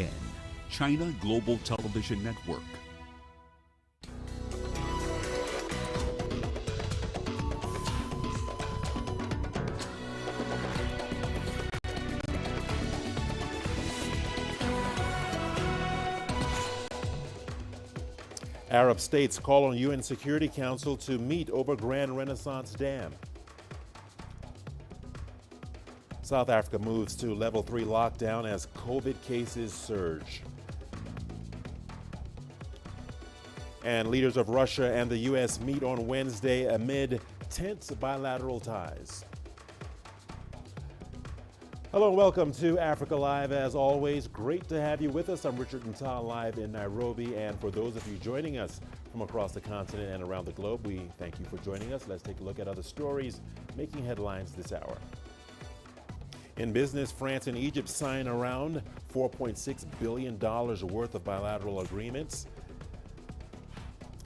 CGTN, China Global Television Network. Arab states call on UN Security Council to meet over Grand Renaissance Dam. South Africa moves to level 3 lockdown as COVID cases surge. And leaders of Russia and the U.S. meet on Wednesday amid tense bilateral ties. Hello and welcome to Africa Live. As always, great to have you with us. I'm Richard Nta, live in Nairobi. And for those of you joining us from across the continent and around the globe, we thank you for joining us. Let's take a look at other stories making headlines this hour. In business, France and Egypt sign around $4.6 billion worth of bilateral agreements.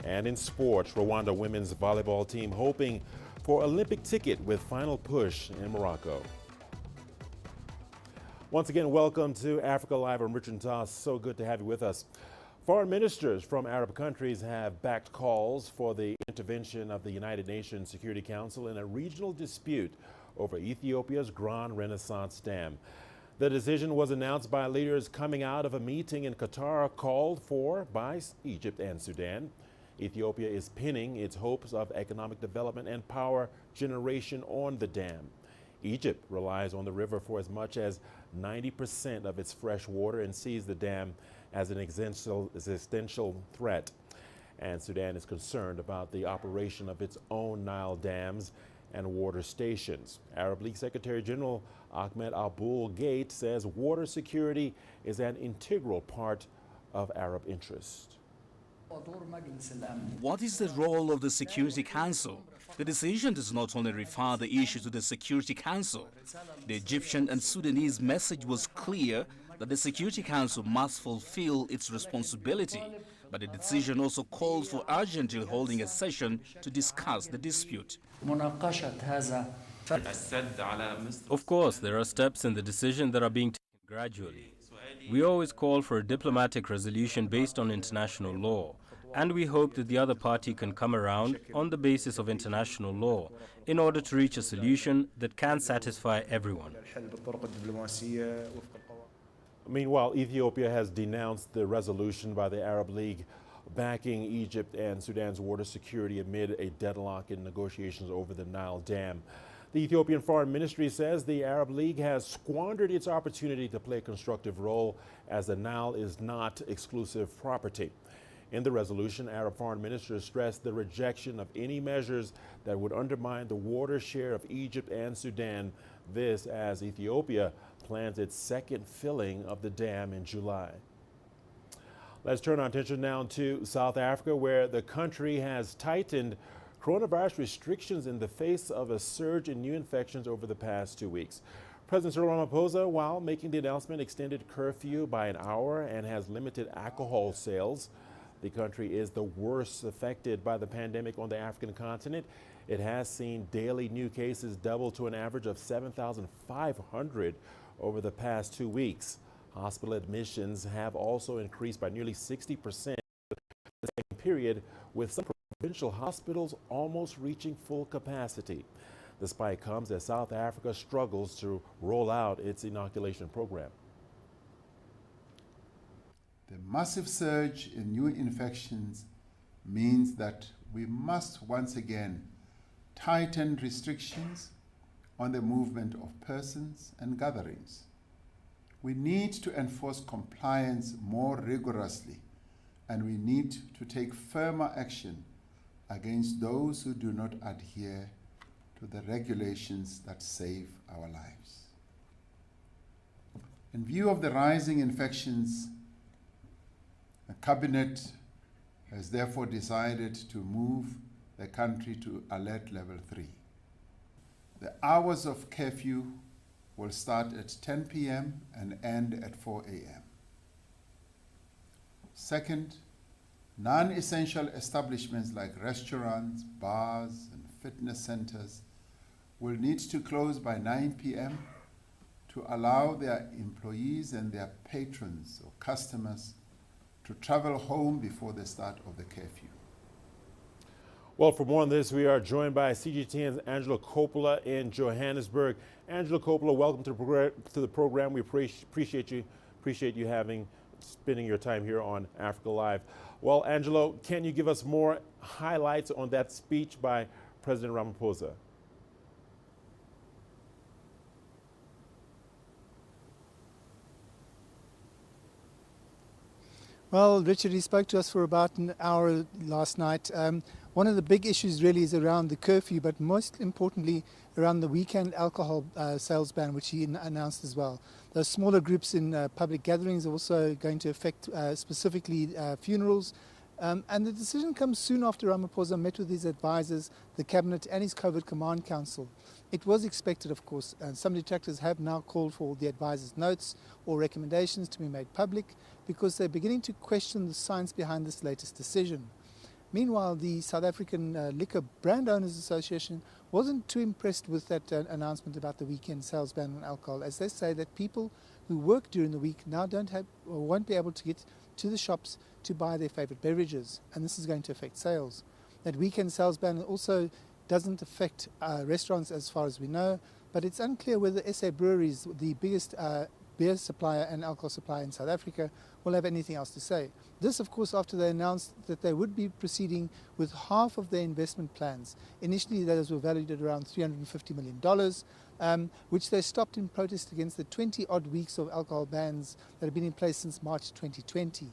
And in sports, Rwanda women's volleyball team hoping for Olympic ticket with final push in Morocco. Once again, welcome to Africa Live. I'm Richard Nta. So good to have you with us. Foreign ministers from Arab countries have backed calls for the intervention of the United Nations Security Council in a regional dispute over Ethiopia's Grand Renaissance Dam. The decision was announced by leaders coming out of a meeting in Qatar called for by Egypt and Sudan. Ethiopia is pinning its hopes of economic development and power generation on the dam. Egypt relies on the river for as much as 90% of its fresh water and sees the dam as an existential threat. And Sudan is concerned about the operation of its own Nile dams and water stations. Arab League Secretary General Ahmed Abul Gate says water security is an integral part of Arab interest. What is the role of the Security Council? The decision does not only refer the issue to the Security Council. The Egyptian and Sudanese message was clear that the Security Council must fulfill its responsibility, but the decision also called for urgently holding a session to discuss the dispute. Of course, there are steps in the decision that are being taken gradually. We always call for a diplomatic resolution based on international law, and we hope that the other party can come around on the basis of international law in order to reach a solution that can satisfy everyone. Meanwhile, Ethiopia has denounced the resolution by the Arab League backing Egypt and Sudan's water security amid a deadlock in negotiations over the Nile Dam. The Ethiopian Foreign Ministry says the Arab League has squandered its opportunity to play a constructive role as the Nile is not exclusive property. In the resolution, Arab foreign ministers stressed the rejection of any measures that would undermine the water share of Egypt and Sudan, this as Ethiopia plans its second filling of the dam in July. Let's turn our attention now to South Africa, where the country has tightened coronavirus restrictions in the face of a surge in new infections over the past 2 weeks. President Cyril Ramaphosa, while making the announcement, extended curfew by an hour and has limited alcohol sales. The country is the worst affected by the pandemic on the African continent. It has seen daily new cases double to an average of 7,500 over the past 2 weeks. Hospital admissions have also increased by nearly 60% in the same period, with some provincial hospitals almost reaching full capacity. The spike comes as South Africa struggles to roll out its inoculation program. The massive surge in new infections means that we must once again tighten restrictions on the movement of persons and gatherings. We need to enforce compliance more rigorously, and we need to take firmer action against those who do not adhere to the regulations that save our lives. In view of the rising infections, the Cabinet has therefore decided to move the country to alert level 3. The hours of curfew will start at 10 p.m. and end at 4 a.m. Second, non-essential establishments like restaurants, bars, and fitness centers will need to close by 9 p.m. to allow their employees and their patrons or customers to travel home before the start of the curfew. Well, for more on this, we are joined by CGTN's Angela Coppola in Johannesburg. Angela Coppola, welcome to the program. We appreciate you spending your time here on Africa Live. Well, Angelo, can you give us more highlights on that speech by President Ramaphosa? Well, Richard, he spoke to us for about an hour last night. One of the big issues really is around the curfew, but most importantly around the weekend alcohol sales ban, which he announced as well. Those smaller groups in public gatherings are also going to affect specifically funerals. And the decision comes soon after Ramaphosa met with his advisors, the cabinet and his COVID command council. It was expected, of course, and some detractors have now called for the advisors' notes or recommendations to be made public because they're beginning to question the science behind this latest decision. Meanwhile, the South African Liquor Brand Owners Association wasn't too impressed with that announcement about the weekend sales ban on alcohol, as they say that people who work during the week now don't have or won't be able to get to the shops to buy their favorite beverages, and this is going to affect sales. That weekend sales ban also doesn't affect restaurants as far as we know, but it's unclear whether SA Breweries, the biggest beer supplier and alcohol supplier in South Africa, will have anything else to say. This, of course, after they announced that they would be proceeding with half of their investment plans. Initially, those were valued at around $350 million, which they stopped in protest against the 20-odd weeks of alcohol bans that have been in place since March 2020.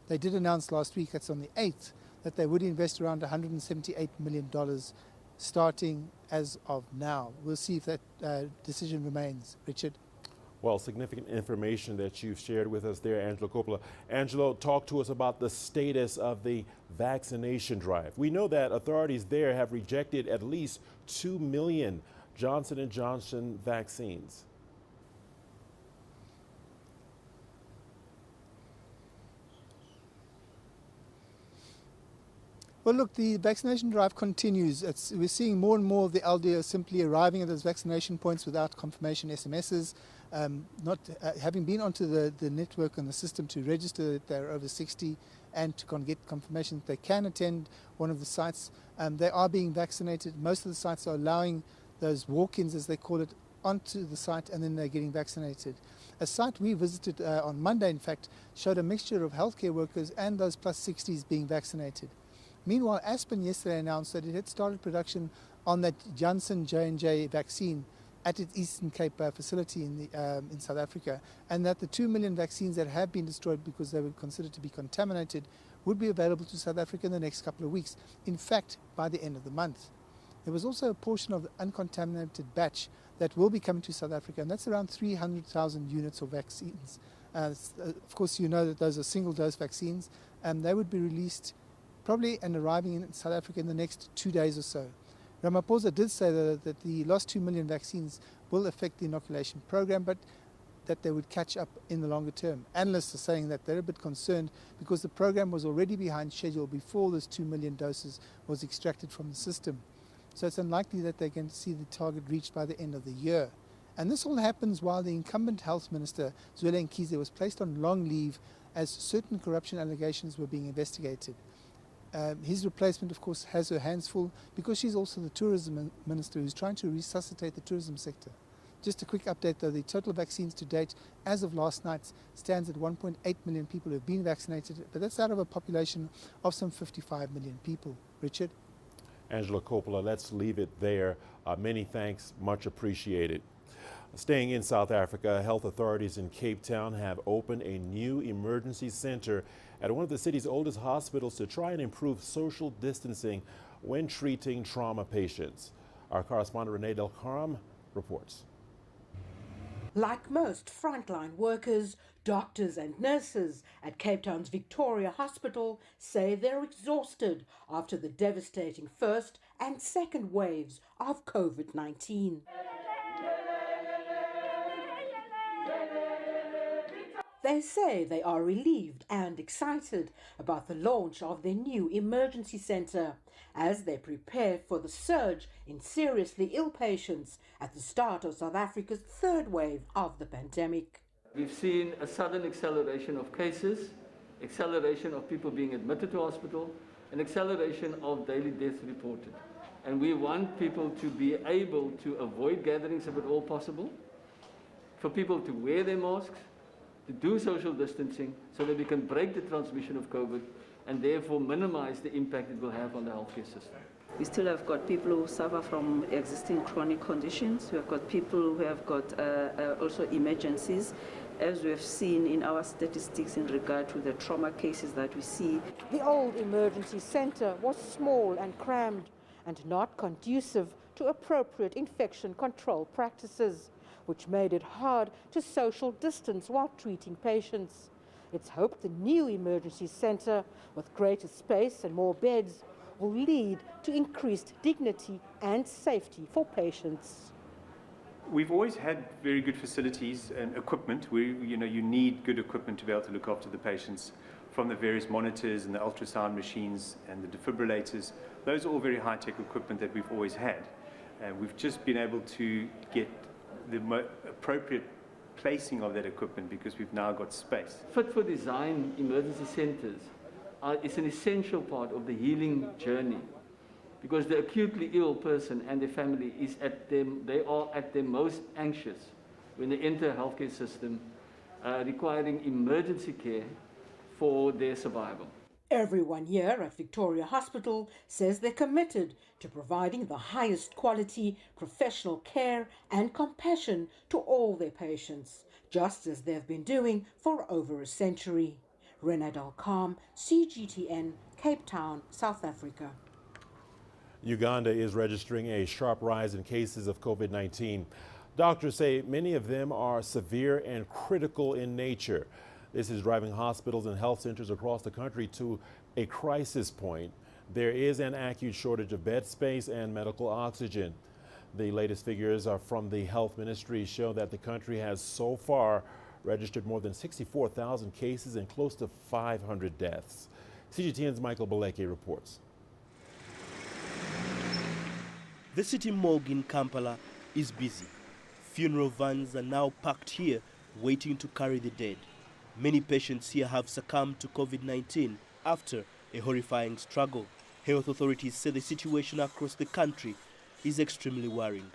They did announce last week, that's on the 8th, that they would invest around $178 million starting as of now. We'll see if that decision remains. Richard? Well, significant information that you've shared with us there, Angelo Coppola. Angelo, talk to us about the status of the vaccination drive. We know that authorities there have rejected at least 2 million Johnson & Johnson vaccines. Well, look, the vaccination drive continues. We're seeing more and more of the elderly simply arriving at those vaccination points without confirmation SMSs, not having been onto the network and the system to register that they're over 60 and to get confirmation that they can attend one of the sites. They are being vaccinated. Most of the sites are allowing those walk-ins, as they call it, onto the site, and then they're getting vaccinated. A site we visited on Monday, in fact, showed a mixture of healthcare workers and those plus 60s being vaccinated. Meanwhile, Aspen yesterday announced that it had started production on that Janssen J&J vaccine at its Eastern Cape facility in South Africa, and that the 2 million vaccines that have been destroyed because they were considered to be contaminated would be available to South Africa in the next couple of weeks, in fact, by the end of the month. There was also a portion of the uncontaminated batch that will be coming to South Africa, and that's around 300,000 units of vaccines. Of course, you know that those are single-dose vaccines, and they would be released probably and arriving in South Africa in the next 2 days or so. Ramaphosa did say that the last 2 million vaccines will affect the inoculation program, but that they would catch up in the longer term. Analysts are saying that they're a bit concerned because the program was already behind schedule before those 2 million doses was extracted from the system. So it's unlikely that they're going to see the target reached by the end of the year. And this all happens while the incumbent health minister, Zweli Mkhize, was placed on long leave as certain corruption allegations were being investigated. His replacement, of course, has her hands full because she's also the tourism minister who's trying to resuscitate the tourism sector. Just a quick update though, the total vaccines to date as of last night stands at 1.8 million people who have been vaccinated, but that's out of a population of some 55 million people. Richard? Angela Coppola, let's leave it there. Many thanks, much appreciated. Staying in South Africa, health authorities in Cape Town have opened a new emergency center at one of the city's oldest hospitals to try and improve social distancing when treating trauma patients. Our correspondent Renee Del Carmen reports. Like most frontline workers, doctors and nurses at Cape Town's Victoria Hospital say they're exhausted after the devastating first and second waves of COVID-19. They say they are relieved and excited about the launch of their new emergency centre as they prepare for the surge in seriously ill patients at the start of South Africa's third wave of the pandemic. We've seen a sudden acceleration of cases, acceleration of people being admitted to hospital, and acceleration of daily deaths reported. And we want people to be able to avoid gatherings if at all possible, for people to wear their masks, to do social distancing, so that we can break the transmission of COVID and therefore minimize the impact it will have on the healthcare system. We still have got people who suffer from existing chronic conditions. We have got people who have got also emergencies, as we have seen in our statistics in regard to the trauma cases that we see. The old emergency centre was small and crammed and not conducive to appropriate infection control practices, which made it hard to social distance while treating patients. It's hoped the new emergency centre, with greater space and more beds, will lead to increased dignity and safety for patients. We've always had very good facilities and equipment. You need good equipment to be able to look after the patients, from the various monitors and the ultrasound machines and the defibrillators. Those are all very high-tech equipment that we've always had. And we've just been able to get the appropriate placing of that equipment because we've now got space. Fit for design emergency centres is an essential part of the healing journey, because the acutely ill person and their family they are at their most anxious when they enter a healthcare system requiring emergency care for their survival. Everyone here at Victoria Hospital says they're committed to providing the highest quality professional care and compassion to all their patients, just as they've been doing for over a century. Nta, CGTN, Cape Town, South Africa. Uganda is registering a sharp rise in cases of COVID-19. Doctors say many of them are severe and critical in nature. This is driving hospitals and health centers across the country to a crisis point. There is an acute shortage of bed space and medical oxygen. The latest figures are from the Health Ministry show that the country has so far registered more than 64,000 cases and close to 500 deaths. CGTN's Michael Baleke reports. The city morgue in Kampala is busy. Funeral vans are now parked here, waiting to carry the dead. Many patients here have succumbed to COVID-19 after a horrifying struggle. Health authorities say the situation across the country is extremely worrying.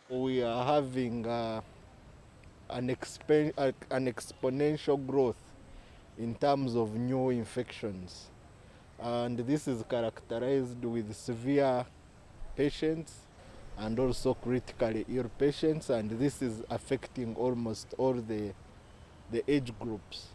We are having an exponential growth in terms of new infections. And this is characterized with severe patients and also critically ill patients, and this is affecting almost all the age groups.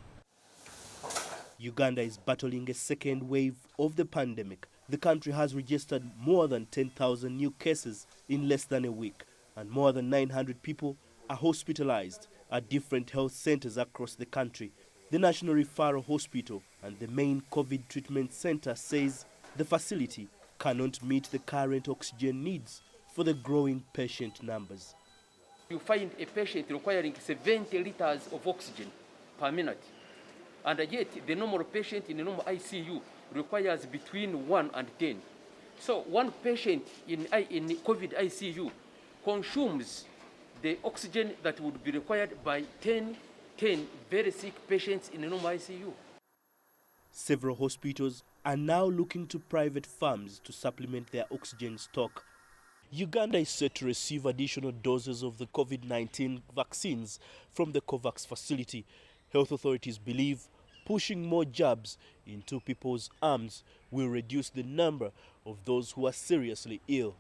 Uganda is battling a second wave of the pandemic. The country has registered more than 10,000 new cases in less than a week, and more than 900 people are hospitalized at different health centers across the country. The National Referral Hospital and the main COVID treatment center says the facility cannot meet the current oxygen needs for the growing patient numbers. You find a patient requiring 70 liters of oxygen per minute, and yet the normal patient in a normal ICU requires between 1 and 10. So one patient in COVID ICU consumes the oxygen that would be required by 10 very sick patients in a normal ICU. Several hospitals are now looking to private firms to supplement their oxygen stock. Uganda is set to receive additional doses of the COVID-19 vaccines from the COVAX facility. Health authorities believe pushing more jabs into people's arms will reduce the number of those who are seriously ill.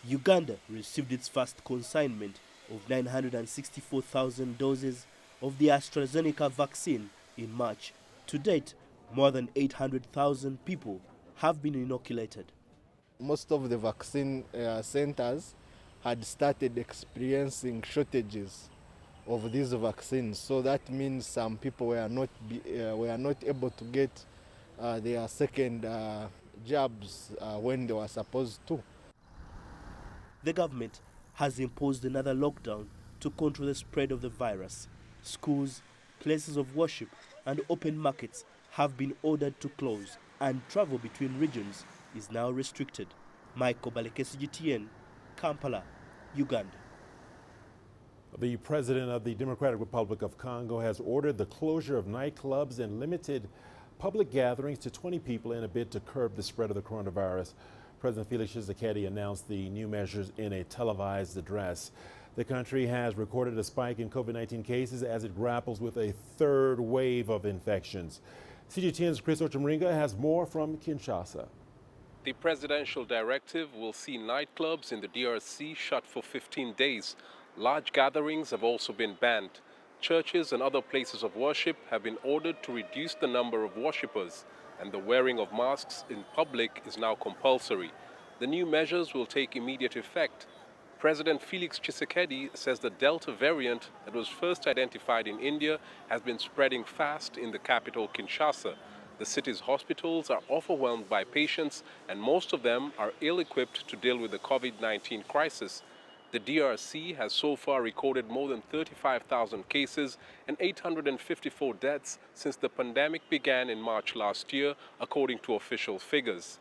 Uganda received its first consignment of 964,000 doses of the AstraZeneca vaccine in March. To date, more than 800,000 people have been inoculated. Most of the vaccine centers had started experiencing shortages of these vaccines, so that means some people were not able to get their second jabs when they were supposed to. The government has imposed another lockdown to control the spread of the virus. Schools, places of worship and open markets have been ordered to close, and travel between regions is now restricted. Michael Baleke, CGTN, Kampala, Uganda. The president of the Democratic Republic of Congo has ordered the closure of nightclubs and limited public gatherings to 20 people in a bid to curb the spread of the coronavirus. President Felix Tshisekedi announced the new measures in a televised address. The country has recorded a spike in COVID-19 cases as it grapples with a third wave of infections. CGTN's Chris Ochemringa has more from Kinshasa. The presidential directive will see nightclubs in the DRC shut for 15 days. Large gatherings have also been banned. Churches and other places of worship have been ordered to reduce the number of worshippers, and the wearing of masks in public is now compulsory. The new measures will take immediate effect. President Felix Tshisekedi says the Delta variant that was first identified in India has been spreading fast in the capital, Kinshasa. The city's hospitals are overwhelmed by patients, and most of them are ill-equipped to deal with the COVID-19 crisis. The DRC has so far recorded more than 35,000 cases and 854 deaths since the pandemic began in March last year, according to official figures.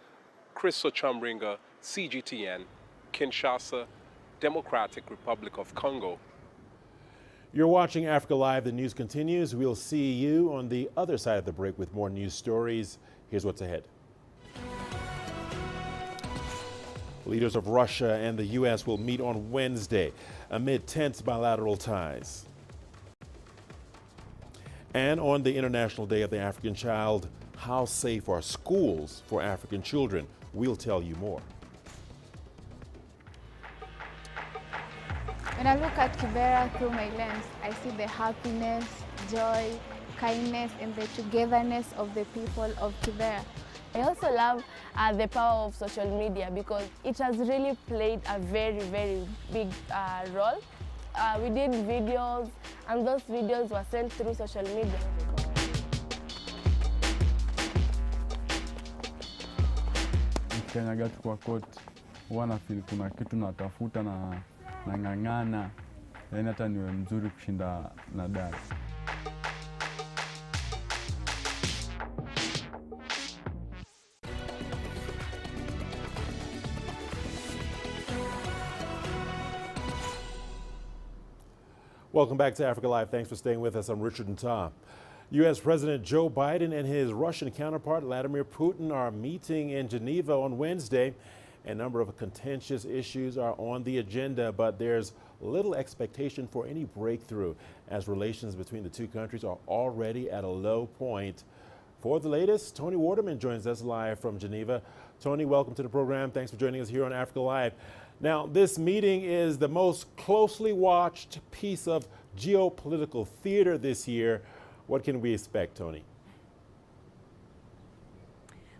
Chris Ochemringa, CGTN, Kinshasa, Democratic Republic of Congo. You're watching Africa Live. The news continues. We'll see you on the other side of the break with more news stories. Here's what's ahead. Leaders of Russia and the U.S. will meet on Wednesday amid tense bilateral ties. And on the International Day of the African Child, how safe are schools for African children? We'll tell you more. When I look at Kibera through my lens, I see the happiness, joy, kindness, and the togetherness of the people of Kibera. I also love the power of social media because it has really played a very, very big role. We did videos, and those videos were sent through social media. Nikikanyaga tu kwa koti, huwa nafeel kuna kitu natafuta na ng'ang'ana, yaani hata niwe mzuri kushinda na dada. Welcome back to Africa Live. Thanks for staying with us. I'm Richard Nta. U.S. President Joe Biden and his Russian counterpart Vladimir Putin are meeting in Geneva on Wednesday. A number of contentious issues are on the agenda, but there's little expectation for any breakthrough as relations between the two countries are already at a low point. For the latest, Tony Waterman joins us live from Geneva. Tony, welcome to the program. Thanks for joining us here on Africa Live. Now, this meeting is the most closely watched piece of geopolitical theater this year. What can we expect, Tony?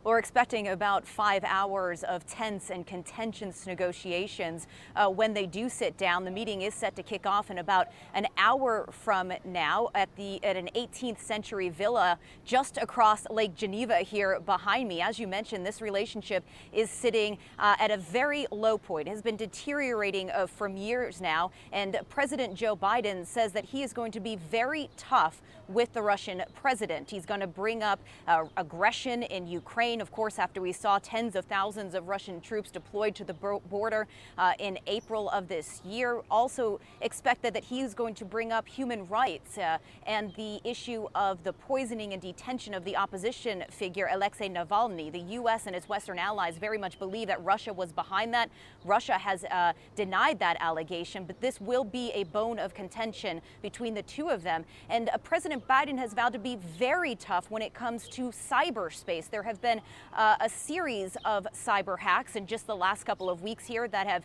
We're expecting about 5 hours of tense and contentious negotiations when they do sit down. The meeting is set to kick off in about an hour from now at an 18th century villa just across Lake Geneva here behind me. As you mentioned, this relationship is sitting at a very low point. It has been deteriorating from years now, and President Joe Biden says that he is going to be very tough with the Russian president. He's going to bring up aggression in Ukraine, of course, after we saw tens of thousands of Russian troops deployed to the border in April of this year. Also expected that he is going to bring up human rights and the issue of the poisoning and detention of the opposition figure Alexei Navalny. The U.S. and its Western allies very much believe that Russia was behind that. Russia has denied that allegation, but this will be a bone of contention between the two of them. And President Biden has vowed to be very tough when it comes to cyberspace. There have been a series of cyber hacks in just the last couple of weeks here that have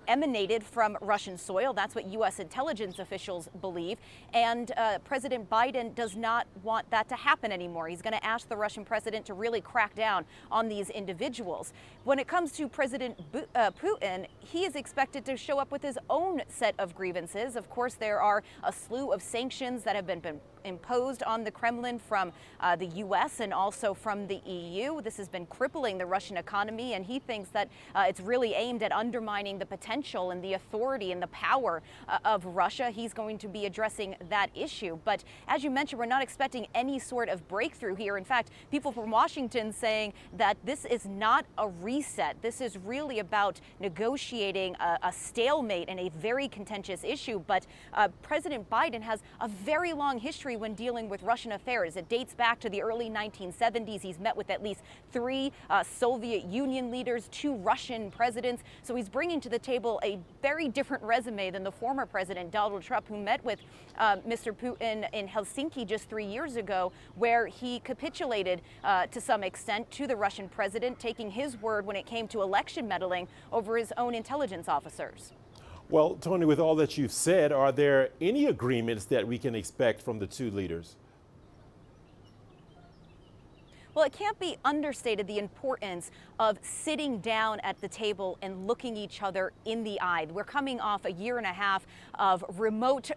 emanated from Russian soil. That's what U.S. intelligence officials believe. And President Biden does not want that to happen anymore. He's going to ask the Russian president to really crack down on these individuals. When it comes to President Putin, he is expected to show up with his own set of grievances. Of course, there are a slew of sanctions that have been imposed on the Kremlin from the U.S. and also from the EU. This has been crippling the Russian economy, and he thinks that it's really aimed at undermining the potential and the authority and the power of Russia. He's going to be addressing that issue. But as you mentioned, we're not expecting any sort of breakthrough here. In fact, people from Washington saying that this is not a reset. This is really about negotiating a stalemate in a very contentious issue. But President Biden has a very long history when dealing with Russian affairs. It dates back to the early 1970s. He's met with at least 3 Soviet Union leaders, 2 Russian presidents. So he's bringing to the table a very different resume than the former president, Donald Trump, who met with Mr. Putin in Helsinki just 3 years ago, where he capitulated to some extent to the Russian president, taking his word when it came to election meddling over his own intelligence officers. Well, Tony, with all that you've said, are there any agreements that we can expect from the 2 leaders? Well, it can't be understated the importance of sitting down at the table and looking each other in the eye. We're coming off a year and a half of remote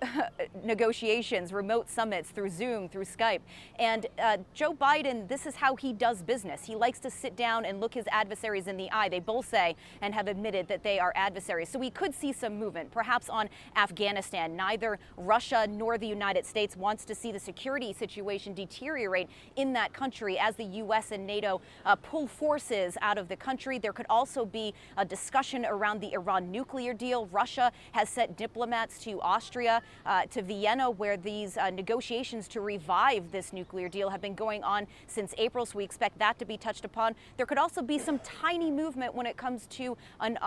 negotiations, remote summits through Zoom, through Skype. And Joe Biden, this is how he does business. He likes to sit down and look his adversaries in the eye. They both say and have admitted that they are adversaries. So we could see some movement, perhaps on Afghanistan. Neither Russia nor the United States wants to see the security situation deteriorate in that country as the U.S. and NATO pull forces out of the country. There could also be a discussion around the Iran nuclear deal. Russia has sent diplomats to Austria, to Vienna, where these negotiations to revive this nuclear deal have been going on since April, so we expect that to be touched upon. There could also be some tiny movement when it comes to an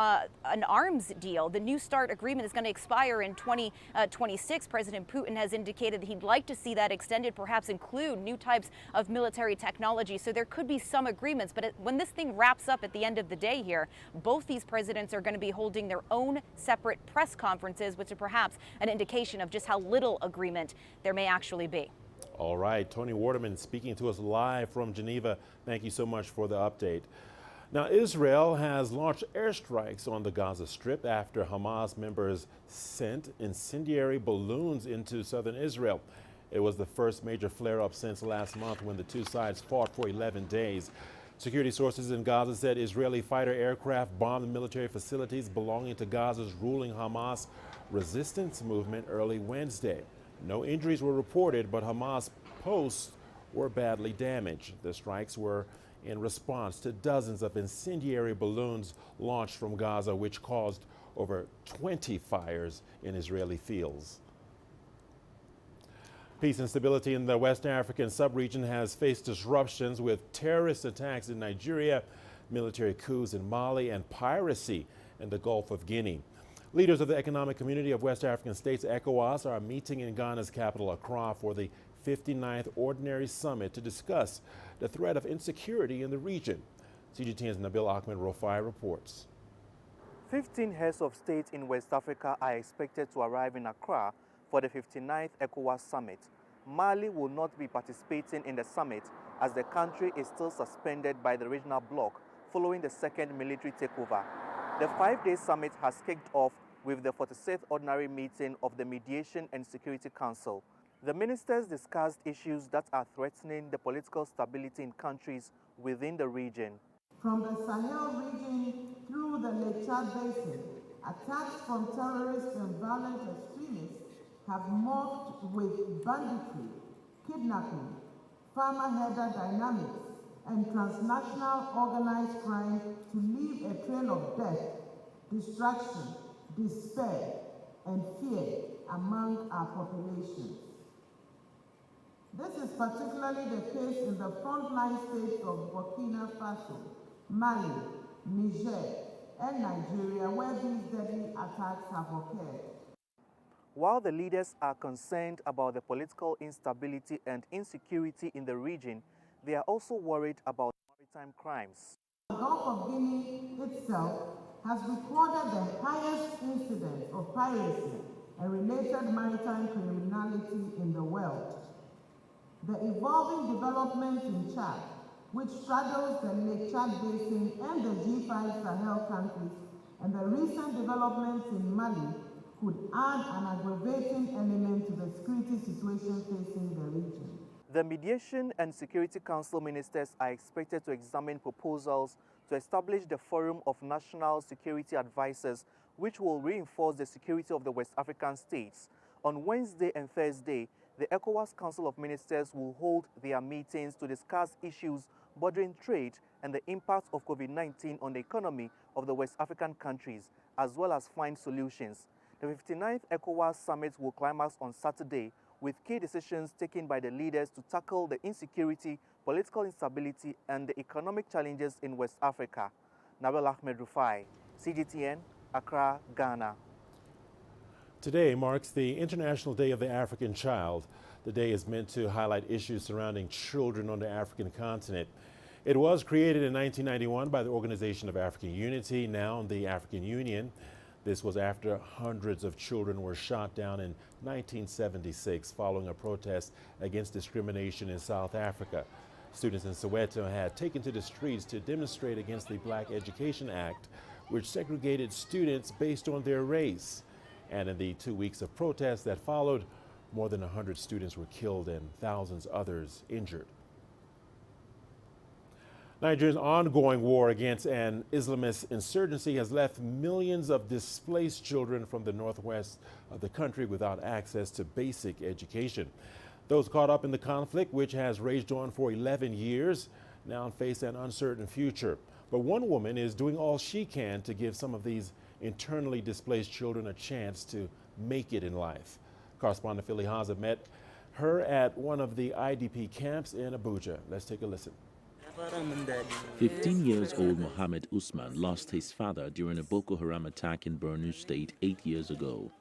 arms deal. The New START agreement is going to expire in 2026. President Putin has indicated that he'd like to see that extended, perhaps include new types of military technology. So there could be some agreements, but when this thing wraps up at the end of the day here, both these presidents are going to be holding their own separate press conferences, which is perhaps an indication of just how little agreement there may actually be. All right, Tony Waterman speaking to us live from Geneva. Thank you so much for the update. Now, Israel has launched airstrikes on the Gaza Strip after Hamas members sent incendiary balloons into southern Israel. It was the first major flare-up since last month when the 2 sides fought for 11 days. Security sources in Gaza said Israeli fighter aircraft bombed military facilities belonging to Gaza's ruling Hamas resistance movement early Wednesday. No injuries were reported, but Hamas posts were badly damaged. The strikes were in response to dozens of incendiary balloons launched from Gaza, which caused over 20 fires in Israeli fields. Peace and stability in the West African sub-region has faced disruptions with terrorist attacks in Nigeria, military coups in Mali, and piracy in the Gulf of Guinea. Leaders of the Economic Community of West African States, ECOWAS, are meeting in Ghana's capital, Accra, for the 59th Ordinary Summit to discuss the threat of insecurity in the region. CGTN's Nabil Ahmed Rofai reports. 15 heads of state in West Africa are expected to arrive in Accra for the 59th ECOWAS Summit. Mali will not be participating in the summit as the country is still suspended by the regional bloc following the second military takeover. The 5-day summit has kicked off with the 46th Ordinary Meeting of the Mediation and Security Council. The ministers discussed issues that are threatening the political stability in countries within the region. From the Sahel region through the Lake Chad Basin, attacks from terrorists and violent extremists have morphed with banditry, kidnapping, farmer-herder dynamics, and transnational organized crime to leave a trail of death, destruction, despair, and fear among our populations. This is particularly the case in the frontline states of Burkina Faso, Mali, Niger, and Nigeria, where these deadly attacks have occurred. While the leaders are concerned about the political instability and insecurity in the region, they are also worried about maritime crimes. The Gulf of Guinea itself has recorded the highest incidence of piracy and related maritime criminality in the world. The evolving developments in Chad, which straddles the Lake Chad Basin and the G5 Sahel countries, and the recent developments in Mali, could add an aggravating element to the security situation facing the region. The Mediation and Security Council ministers are expected to examine proposals to establish the Forum of National Security Advisors, which will reinforce the security of the West African states. On Wednesday and Thursday, the ECOWAS Council of Ministers will hold their meetings to discuss issues bordering trade and the impact of COVID-19 on the economy of the West African countries, as well as find solutions. The 59th ECOWAS Summit will climax on Saturday, with key decisions taken by the leaders to tackle the insecurity, political instability, and the economic challenges in West Africa. Nabil Ahmed Rufai, CGTN, Accra, Ghana. Today marks the International Day of the African Child. The day is meant to highlight issues surrounding children on the African continent. It was created in 1991 by the Organization of African Unity, now the African Union. This was after hundreds of children were shot down in 1976 following a protest against discrimination in South Africa. Students in Soweto had taken to the streets to demonstrate against the Black Education Act, which segregated students based on their race. And in the 2 weeks of protests that followed, more than 100 students were killed and thousands others injured. Nigeria's ongoing war against an Islamist insurgency has left millions of displaced children from the northwest of the country without access to basic education. Those caught up in the conflict, which has raged on for 11 years, now face an uncertain future. But one woman is doing all she can to give some of these internally displaced children a chance to make it in life. Correspondent Philly Haza met her at one of the IDP camps in Abuja. Let's take a listen. 15 years old Mohammed Usman lost his father during a Boko Haram attack in Borno State 8 years ago.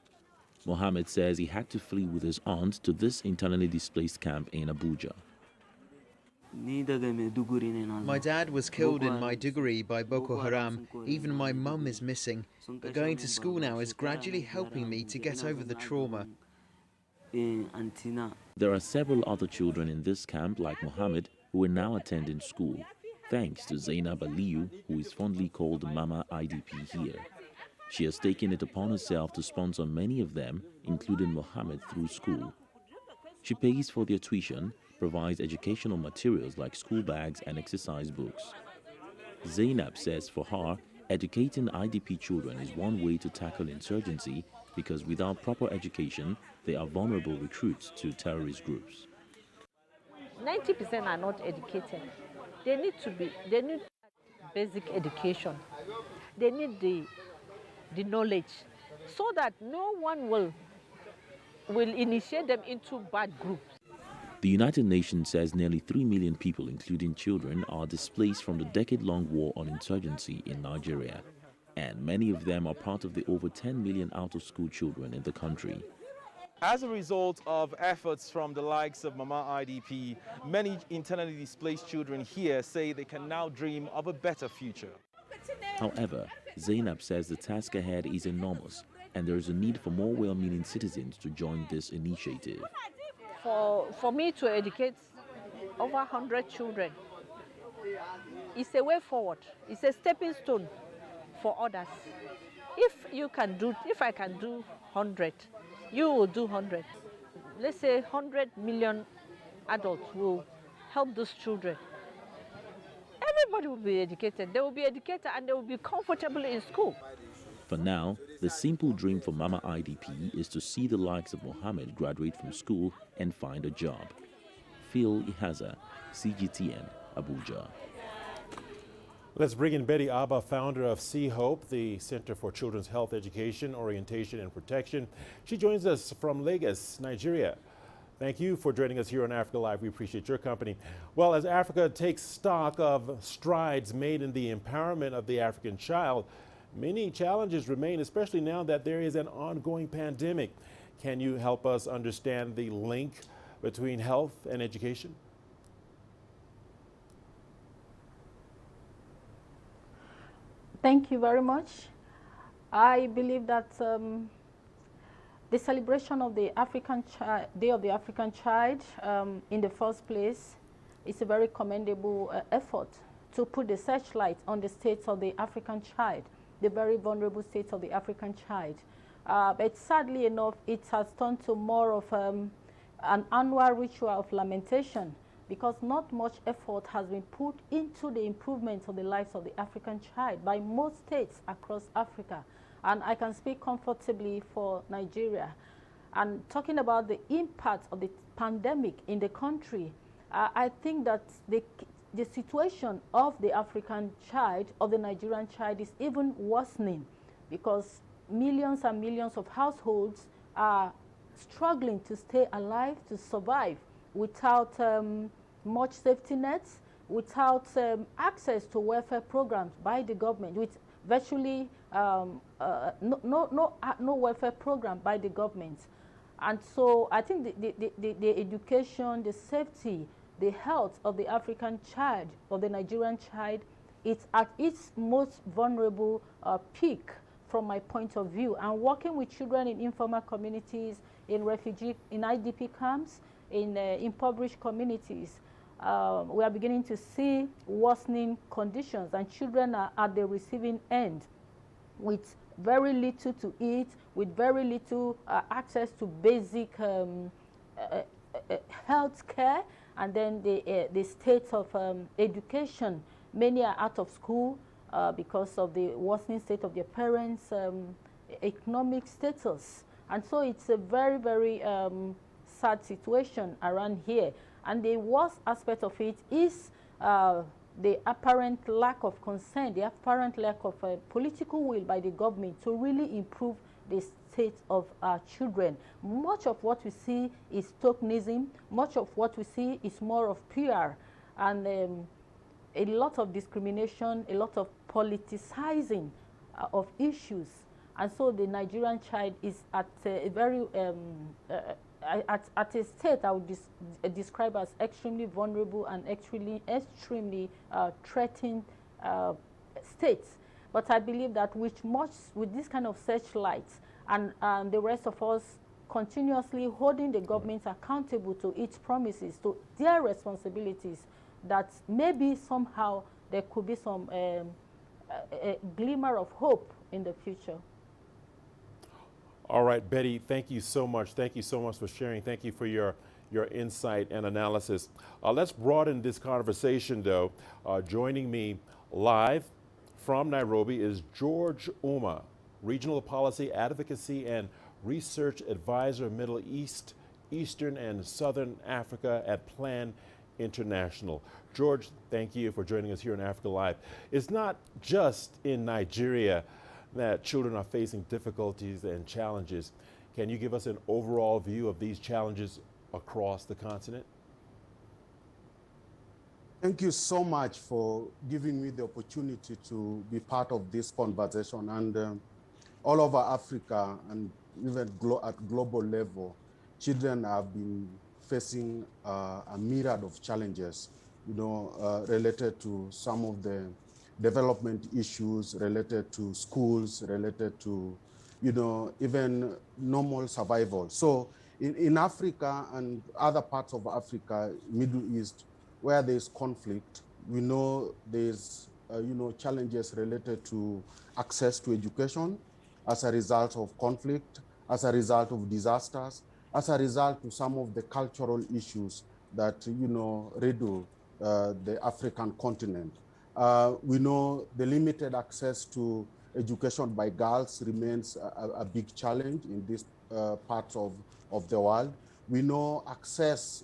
Mohammed says he had to flee with his aunt to this internally displaced camp in Abuja. My dad was killed in Maiduguri by Boko Haram. Even my mum is missing. But going to school now is gradually helping me to get over the trauma. There are several other children in this camp like Mohammed who are now attending school, thanks to Zainab Aliyu, who is fondly called Mama IDP here. She has taken it upon herself to sponsor many of them, including Mohammed, through school. She pays for their tuition, provides educational materials like school bags and exercise books. Zainab says for her, educating IDP children is one way to tackle insurgency because without proper education, they are vulnerable recruits to terrorist groups. 90% are not educated. They need basic education. They need the knowledge so that no one will initiate them into bad groups. The United Nations says nearly 3 million people, including children, are displaced from the decade-long war on insurgency in Nigeria. And many of them are part of the over 10 million out-of-school children in the country. As a result of efforts from the likes of Mama IDP, many internally displaced children here say they can now dream of a better future. However, Zainab says the task ahead is enormous and there is a need for more well-meaning citizens to join this initiative. For me to educate over 100 children, it's a way forward. It's a stepping stone for others. If I can do 100, you will do 100. Let's say 100 million adults will help those children. Everybody will be educated. They will be educated and they will be comfortable in school. For now, the simple dream for Mama IDP is to see the likes of Mohammed graduate from school and find a job. Phil Ihaza, CGTN, Abuja. Let's bring in Betty Abba, founder of Sea Hope, the Center for Children's Health Education, Orientation and Protection. She joins us from Lagos, Nigeria. Thank you for joining us here on Africa Live. We appreciate your company. Well, as Africa takes stock of strides made in the empowerment of the African child, many challenges remain, especially now that there is an ongoing pandemic. Can you help us understand the link between health and education? Thank you very much. I believe that the celebration of the Day of the African Child in the first place is a very commendable effort to put the searchlight on the states of the African child, the very vulnerable states of the African child. But sadly enough, it has turned to more of an annual ritual of lamentation, because not much effort has been put into the improvement of the lives of the African child by most states across Africa. And I can speak comfortably for Nigeria. And talking about the impact of the pandemic in the country, I think that the situation of the African child, of the Nigerian child, is even worsening, because millions and millions of households are struggling to stay alive, to survive, without much safety nets, without access to welfare programs by the government, with virtually no welfare program by the government. And so I think the education, the safety, the health of the African child, of the Nigerian child, it's at its most vulnerable peak from my point of view. And working with children in informal communities, in refugee, in IDP camps, in impoverished communities, we are beginning to see worsening conditions, and children are at the receiving end with very little to eat, with very little access to basic health care, and then the state of education. Many are out of school because of the worsening state of their parents' economic status. And so it's a very, very sad situation around here. And the worst aspect of it is the apparent lack of concern, the apparent lack of political will by the government to really improve the state of our children. Much of what we see is tokenism. Much of what we see is more of PR, and a lot of discrimination, a lot of politicizing of issues. And so the Nigerian child is at a very at a state I would describe as extremely vulnerable and extremely threatened states. But I believe that with this kind of searchlights and the rest of us continuously holding the government accountable to its promises, to their responsibilities, that maybe somehow there could be some a glimmer of hope in the future. All right, Betty, thank you so much. Thank you so much for sharing. Thank you for your insight and analysis. Let's broaden this conversation, though. Joining me live from Nairobi is George Nta, Regional Policy Advocacy and Research Advisor, Middle East, Eastern and Southern Africa at Plan International. George, thank you for joining us here on Africa Live. It's not just in Nigeria that children are facing difficulties and challenges. Can you give us an overall view of these challenges across the continent? Thank you so much for giving me the opportunity to be part of this conversation. And all over Africa and even at global level, children have been facing a myriad of challenges, related to some of the development issues, related to schools, related to, even normal survival. So in Africa and other parts of Africa, Middle East, where there's conflict, we know there's, challenges related to access to education as a result of conflict, as a result of disasters, as a result of some of the cultural issues that, riddle the African continent. We know the limited access to education by girls remains a big challenge in these parts of the world. We know access,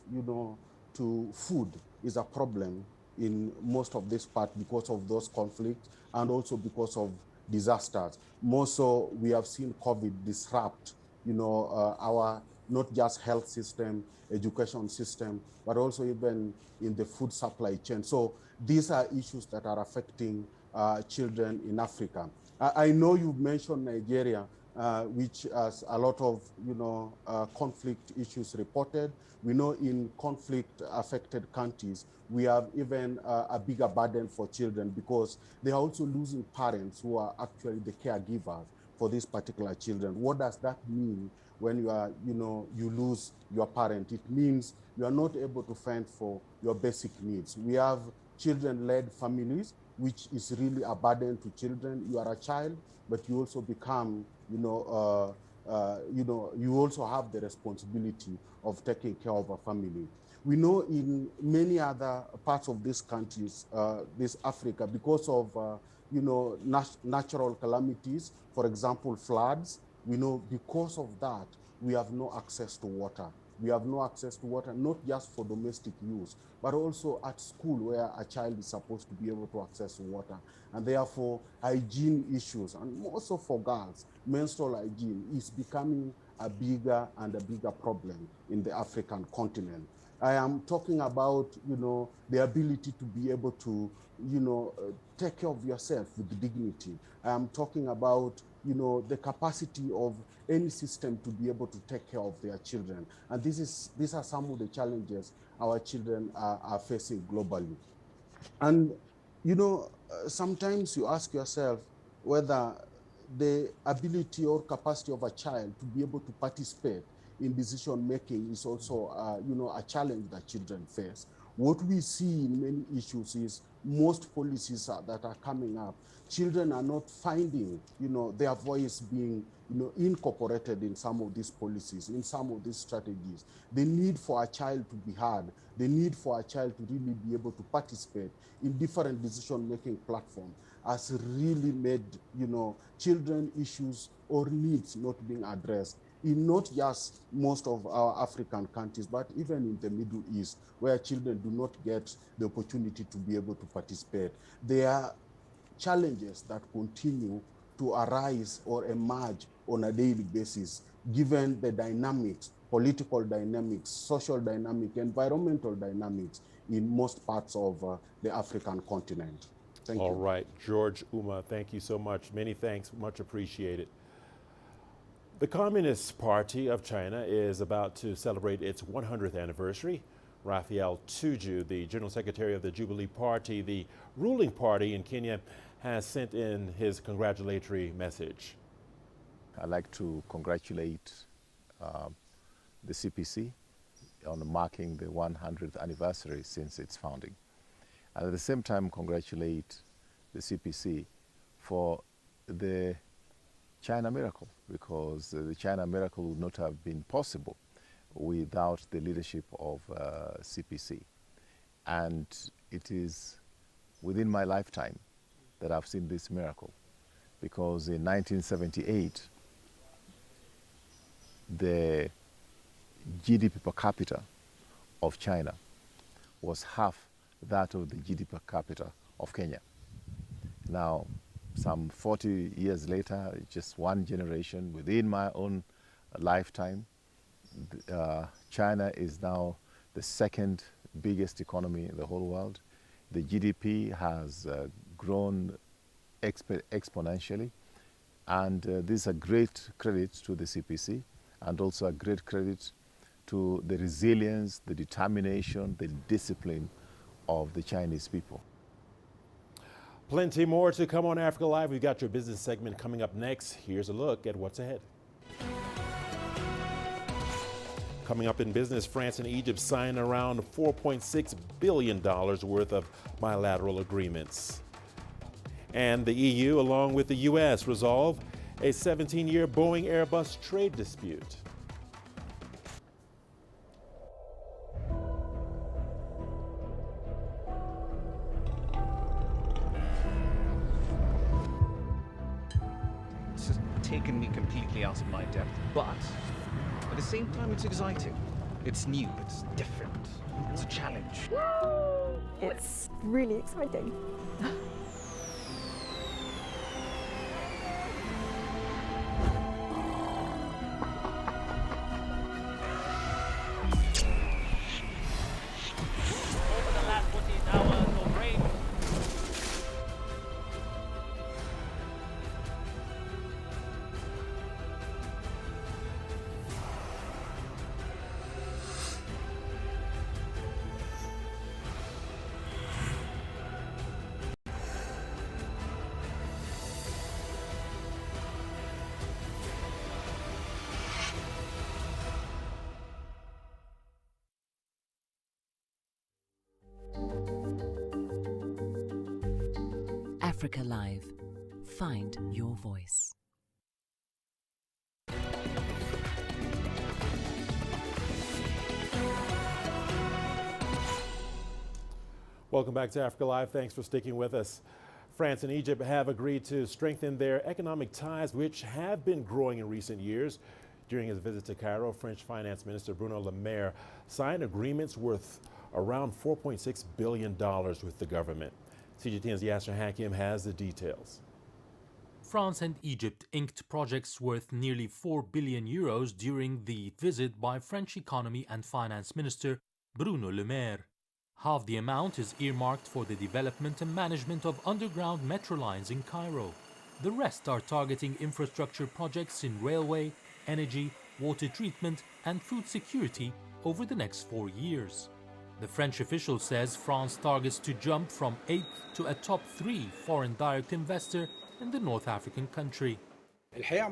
to food is a problem in most of this part because of those conflicts and also because of disasters. More so, we have seen COVID disrupt, our not just health system, education system, but also even in the food supply chain. So these are issues that are affecting children in Africa. I know you mentioned Nigeria, which has a lot of, conflict issues reported. We know in conflict-affected countries, we have even a bigger burden for children because they are also losing parents who are actually the caregivers for these particular children. What does that mean when you are, you lose your parent? It means you are not able to fend for your basic needs. We have children-led families, which is really a burden to children. You are a child, but you also become, you also have the responsibility of taking care of a family. We know in many other parts of these countries, this Africa, because of natural calamities, for example, floods, we know because of that, we have no access to water. We have no access to water, not just for domestic use, but also at school where a child is supposed to be able to access water. And therefore, hygiene issues, and also for girls, menstrual hygiene is becoming a bigger and a bigger problem in the African continent. I am talking about, the ability to be able to, take care of yourself with dignity. I am talking about, the capacity of any system to be able to take care of their children. And these are some of the challenges our children are facing globally. And, sometimes you ask yourself whether the ability or capacity of a child to be able to participate in decision making is also, a challenge that children face. What we see in many issues is most policies that are coming up, children are not finding, their voice being, incorporated in some of these policies, in some of these strategies. The need for a child to be heard, the need for a child to really be able to participate in different decision-making platforms has really made, children issues or needs not being addressed in not just most of our African countries, but even in the Middle East, where children do not get the opportunity to be able to participate. There are challenges that continue to arise or emerge on a daily basis, given the dynamics, political dynamics, social dynamics, environmental dynamics in most parts of the African continent. Thank you. All right, George Uma, thank you so much. Many thanks, much appreciated. The Communist Party of China is about to celebrate its 100th anniversary. Raphael Tuju, the General Secretary of the Jubilee Party, the ruling party in Kenya, has sent in his congratulatory message. I'd like to congratulate the CPC on marking the 100th anniversary since its founding. And at the same time, congratulate the CPC for the China miracle, because the China miracle would not have been possible without the leadership of CPC. And it is within my lifetime that I've seen this miracle, because in 1978, the GDP per capita of China was half that of the GDP per capita of Kenya. Now, some 40 years later, just one generation within my own lifetime, China is now the second biggest economy in the whole world. The GDP has grown exponentially, and this is a great credit to the CPC, and also a great credit to the resilience, the determination, the discipline of the Chinese people. Plenty more to come on Africa Live. We've got your business segment coming up next. Here's a look at what's ahead. Coming up in business, France and Egypt sign around $4.6 billion worth of bilateral agreements. And the EU, along with the US, resolve a 17-year Boeing Airbus trade dispute. Taken me completely out of my depth, but at the same time it's exciting. It's new, it's different, it's a challenge. It's really exciting. Africa Live. Find your voice. Welcome back to Africa Live. Thanks for sticking with us. France and Egypt have agreed to strengthen their economic ties, which have been growing in recent years. During his visit to Cairo, French Finance Minister Bruno Le Maire signed agreements worth around $4.6 billion with the government. CGTN's Yasser Hakim has the details. France and Egypt inked projects worth nearly 4 billion euros during the visit by French Economy and Finance Minister Bruno Le Maire. Half the amount is earmarked for the development and management of underground metro lines in Cairo. The rest are targeting infrastructure projects in railway, energy, water treatment and food security over the next 4 years. The French official says France targets to jump from 8th to a top 3 foreign direct investor in the North African country. There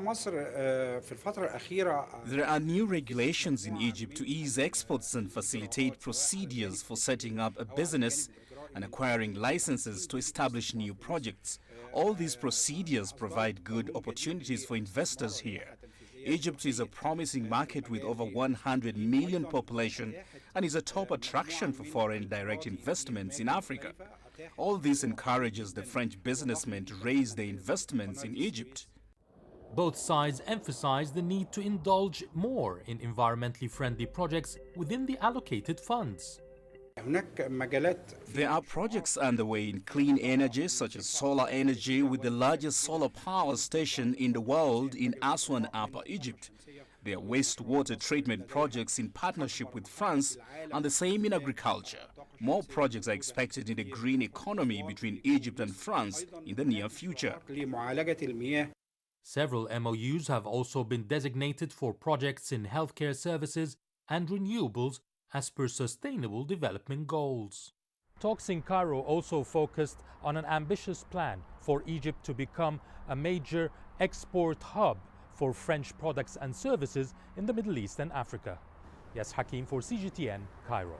are new regulations in Egypt to ease exports and facilitate procedures for setting up a business and acquiring licenses to establish new projects. All these procedures provide good opportunities for investors here. Egypt is a promising market with over 100 million population and is a top attraction for foreign direct investments in Africa. All this encourages the French businessmen to raise their investments in Egypt. Both sides emphasize the need to indulge more in environmentally friendly projects within the allocated funds. There are projects underway in clean energy, such as solar energy, with the largest solar power station in the world in Aswan, Upper Egypt. There are wastewater treatment projects in partnership with France, and the same in agriculture. More projects are expected in the green economy between Egypt and France in the near future. Several MOUs have also been designated for projects in healthcare services and renewables as per Sustainable Development Goals. Talks in Cairo also focused on an ambitious plan for Egypt to become a major export hub for French products and services in the Middle East and Africa. Yes, Hakim for CGTN, Cairo.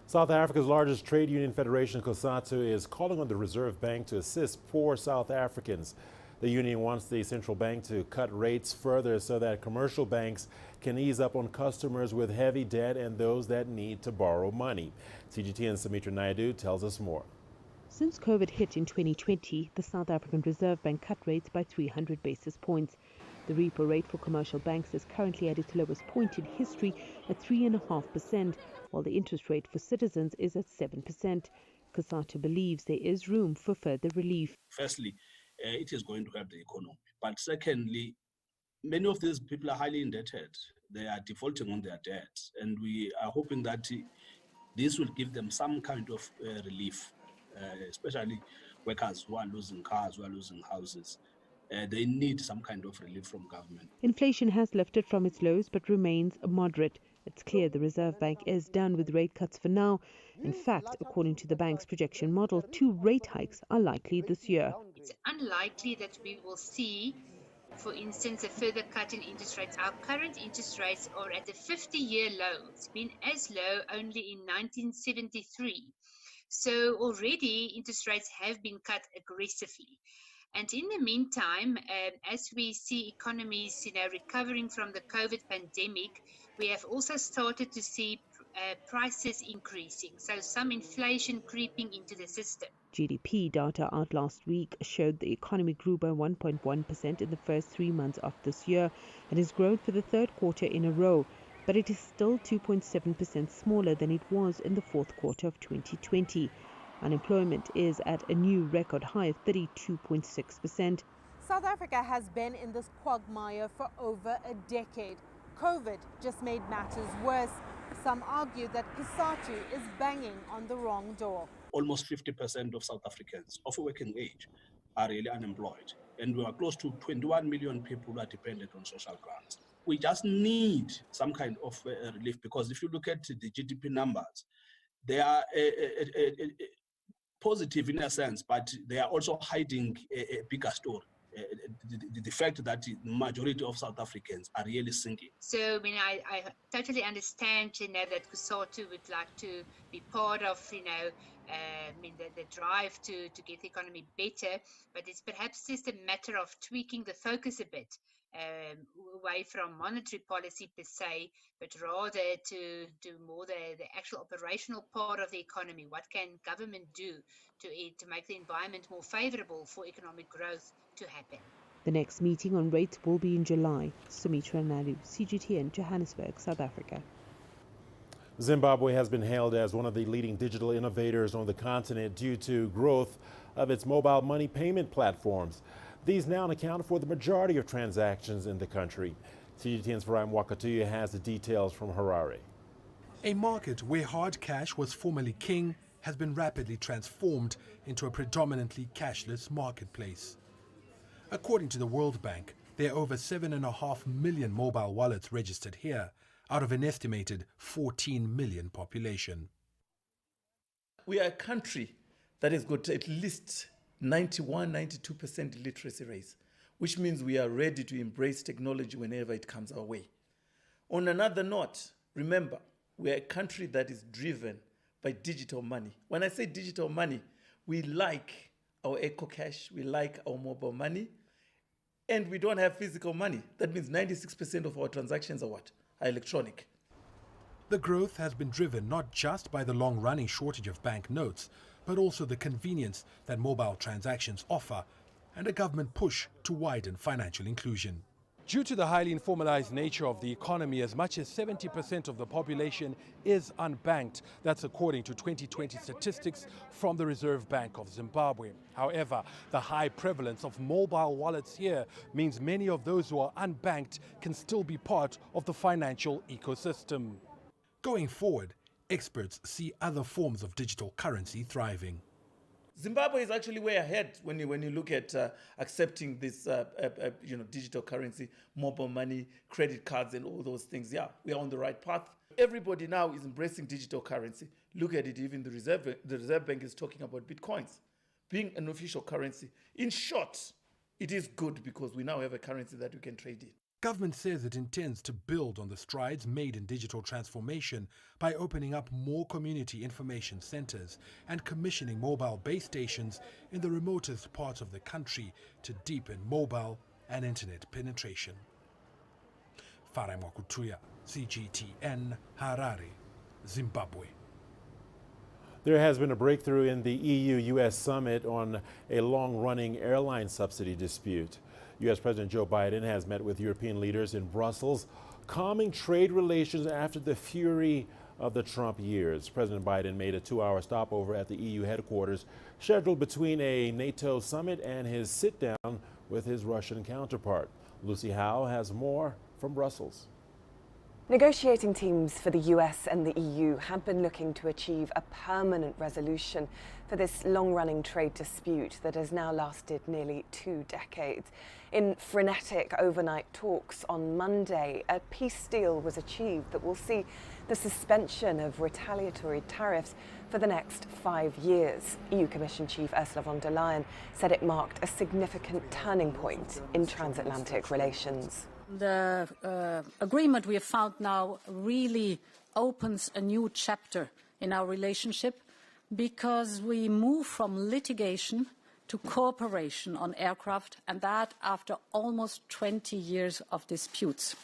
South Africa's largest trade union federation, COSATU, is calling on the Reserve Bank to assist poor South Africans. The union wants the central bank to cut rates further so that commercial banks can ease up on customers with heavy debt and those that need to borrow money. CGTN's Richard Nta tells us more. Since COVID hit in 2020, the South African Reserve Bank cut rates by 300 basis points. The repo rate for commercial banks is currently at its lowest point in history at 3.5%, while the interest rate for citizens is at 7%. COSATU believes there is room for further relief. Firstly, it is going to help the economy. But secondly, many of these people are highly indebted. They are defaulting on their debts. And we are hoping that this will give them some kind of relief, especially workers who are losing cars, who are losing houses. They need some kind of relief from government. Inflation has lifted from its lows but remains moderate. It's clear the Reserve Bank is done with rate cuts for now. In fact, according to the bank's projection model, 2 rate hikes are likely this year. It's unlikely that we will see, for instance, a further cut in interest rates. Our current interest rates are at a 50-year low. It's been as low only in 1973. So already interest rates have been cut aggressively. And in the meantime, as we see economies, recovering from the COVID pandemic, we have also started to see prices increasing. So some inflation creeping into the system. GDP data out last week showed the economy grew by 1.1% in the first 3 months of this year and has grown for the third quarter in a row. But it is still 2.7% smaller than it was in the fourth quarter of 2020. Unemployment is at a new record high of 32.6%. South Africa has been in this quagmire for over a decade. COVID just made matters worse. Some argue that COSATU is banging on the wrong door. Almost 50% of South Africans of working age are really unemployed. And we are close to 21 million people who are dependent on social grants. We just need some kind of relief, because if you look at the GDP numbers, they are positive in a sense, but they are also hiding a bigger story. The fact that the majority of South Africans are really sinking. So, I totally understand, that COSATU would like to be part of, the drive to get the economy better, but it's perhaps just a matter of tweaking the focus a bit away from monetary policy per se, but rather to do more the actual operational part of the economy. What can government do to make the environment more favorable for economic growth to happen? The next meeting on rates will be in July. Richard Nta, CGTN, Johannesburg, South Africa. Zimbabwe has been hailed as one of the leading digital innovators on the continent due to growth of its mobile money payment platforms. These now account for the majority of transactions in the country. CGTN's Farai Mwakatuya has the details from Harare. A market where hard cash was formerly king has been rapidly transformed into a predominantly cashless marketplace. According to the World Bank, there are over 7.5 million mobile wallets registered here, out of an estimated 14 million population. We are a country that has got at least 91–92% literacy rates, which means we are ready to embrace technology whenever it comes our way. On another note, remember, we are a country that is driven by digital money. When I say digital money, we like our EcoCash, we like our mobile money, and we don't have physical money. That means 96% of our transactions are what? Are electronic. The growth has been driven not just by the long-running shortage of bank notes, but also the convenience that mobile transactions offer and a government push to widen financial inclusion. Due to the highly informalized nature of the economy, as much as 70% of the population is unbanked. That's according to 2020 statistics from the Reserve Bank of Zimbabwe. However, the high prevalence of mobile wallets here means many of those who are unbanked can still be part of the financial ecosystem. Going forward, experts see other forms of digital currency thriving. Zimbabwe is actually way ahead when you look at accepting this digital currency, mobile money, credit cards, and all those things. Yeah, we are on the right path. Everybody now is embracing digital currency. Look at it, even the Reserve Bank is talking about Bitcoins being an official currency. In short, it is good because we now have a currency that we can trade in. Government says it intends to build on the strides made in digital transformation by opening up more community information centers and commissioning mobile base stations in the remotest parts of the country to deepen mobile and internet penetration. Farai Mwakatuya, CGTN, Harare, Zimbabwe. There has been a breakthrough in the EU-US summit on a long-running airline subsidy dispute. U.S. President Joe Biden has met with European leaders in Brussels, calming trade relations after the fury of the Trump years. President Biden made a 2-hour stopover at the EU headquarters, scheduled between a NATO summit and his sit-down with his Russian counterpart. Lucy Howe has more from Brussels. Negotiating teams for the US and the EU have been looking to achieve a permanent resolution for this long-running trade dispute that has now lasted nearly 2 decades. In frenetic overnight talks on Monday, a peace deal was achieved that will see the suspension of retaliatory tariffs for the next 5 years. EU Commission Chief Ursula von der Leyen said it marked a significant turning point in transatlantic relations. The agreement we have found now really opens a new chapter in our relationship because we move from litigation to cooperation on aircraft, and that after almost 20 years of disputes.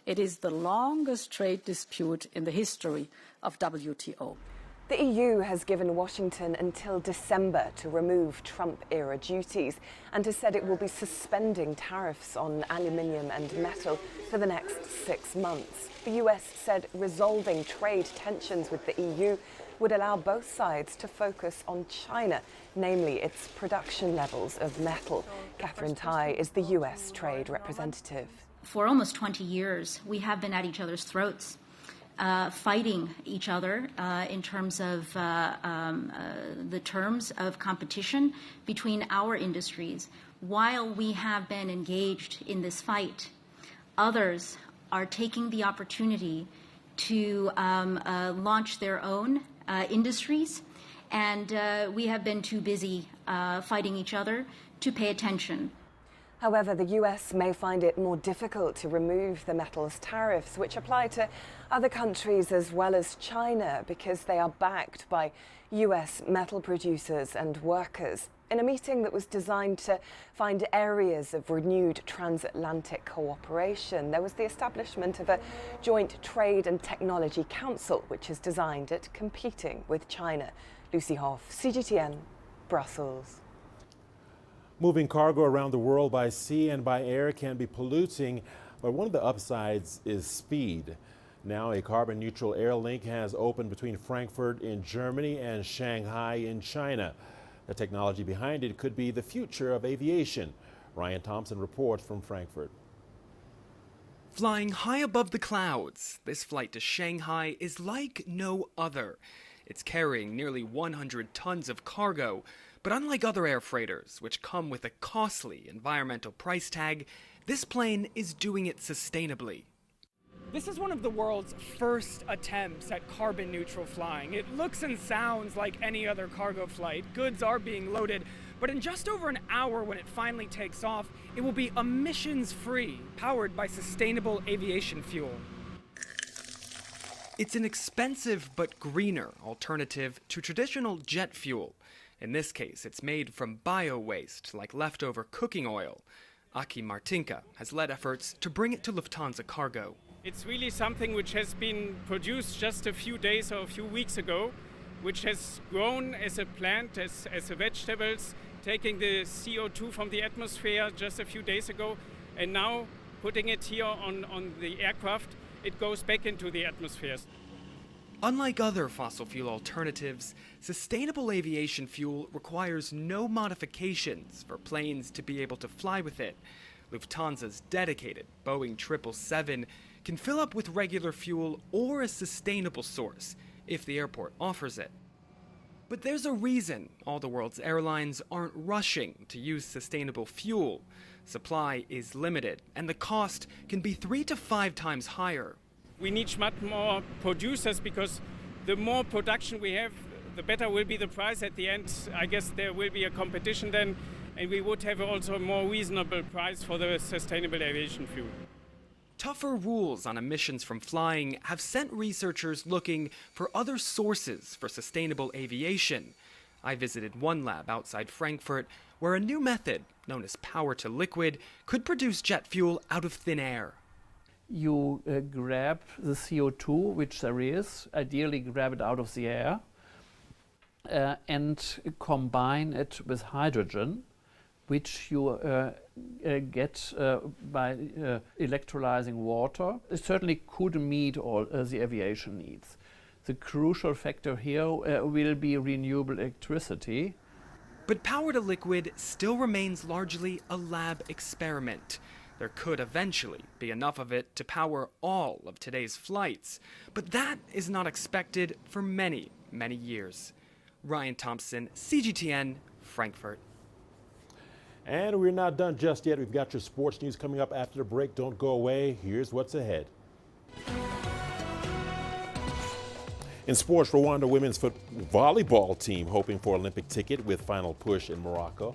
It is the longest trade dispute in the history of WTO. The EU has given Washington until December to remove Trump-era duties and has said it will be suspending tariffs on aluminium and metal for the next 6 months. The US said resolving trade tensions with the EU would allow both sides to focus on China, namely its production levels of metal. Richard Nta is the US trade representative. For almost 20 years, we have been at each other's throats. Fighting each other in terms of the terms of competition between our industries. While we have been engaged in this fight, others are taking the opportunity to launch their own industries, and we have been too busy fighting each other to pay attention. However, the US may find it more difficult to remove the metals tariffs, which apply to other countries as well as China, because they are backed by US metal producers and workers. In a meeting that was designed to find areas of renewed transatlantic cooperation, there was the establishment of a joint trade and technology council, which is designed at competing with China. Lucy Hoff, CGTN, Brussels. Moving cargo around the world by sea and by air can be polluting, but one of the upsides is speed. Now a carbon-neutral air link has opened between Frankfurt in Germany and Shanghai in China. The technology behind it could be the future of aviation. Ryan Thompson reports from Frankfurt. Flying high above the clouds, this flight to Shanghai is like no other. It's carrying nearly 100 tons of cargo, but unlike other air freighters, which come with a costly environmental price tag, this plane is doing it sustainably. This is one of the world's first attempts at carbon-neutral flying. It looks and sounds like any other cargo flight. Goods are being loaded, but in just over an hour when it finally takes off, it will be emissions-free, powered by sustainable aviation fuel. It's an expensive but greener alternative to traditional jet fuel. In this case, it's made from bio-waste, like leftover cooking oil. Aki Martinka has led efforts to bring it to Lufthansa Cargo. It's really something which has been produced just a few days or a few weeks ago, which has grown as a plant, as a vegetables, taking the CO2 from the atmosphere just a few days ago, and now putting it here on the aircraft, it goes back into the atmosphere. Unlike other fossil fuel alternatives, sustainable aviation fuel requires no modifications for planes to be able to fly with it. Lufthansa's dedicated Boeing 777 can fill up with regular fuel or a sustainable source if the airport offers it. But there's a reason all the world's airlines aren't rushing to use sustainable fuel. Supply is limited, and the cost can be 3 to 5 times higher. We need much more producers, because the more production we have, the better will be the price at the end. I guess there will be a competition then, and we would have also a more reasonable price for the sustainable aviation fuel. Tougher rules on emissions from flying have sent researchers looking for other sources for sustainable aviation. I visited one lab outside Frankfurt where a new method, known as power to liquid, could produce jet fuel out of thin air. You grab the CO2, which there is, ideally grab it out of the air, and combine it with hydrogen, which you get by electrolyzing water. It certainly could meet all the aviation needs. The crucial factor here will be renewable electricity. But power to liquid still remains largely a lab experiment. There could eventually be enough of it to power all of today's flights, but that is not expected for many, many years. Ryan Thompson, CGTN, Frankfurt. And we're not done just yet. We've got your sports news coming up after the break. Don't go away. Here's what's ahead. In sports, Rwanda women's volleyball team hoping for Olympic ticket with final push in Morocco.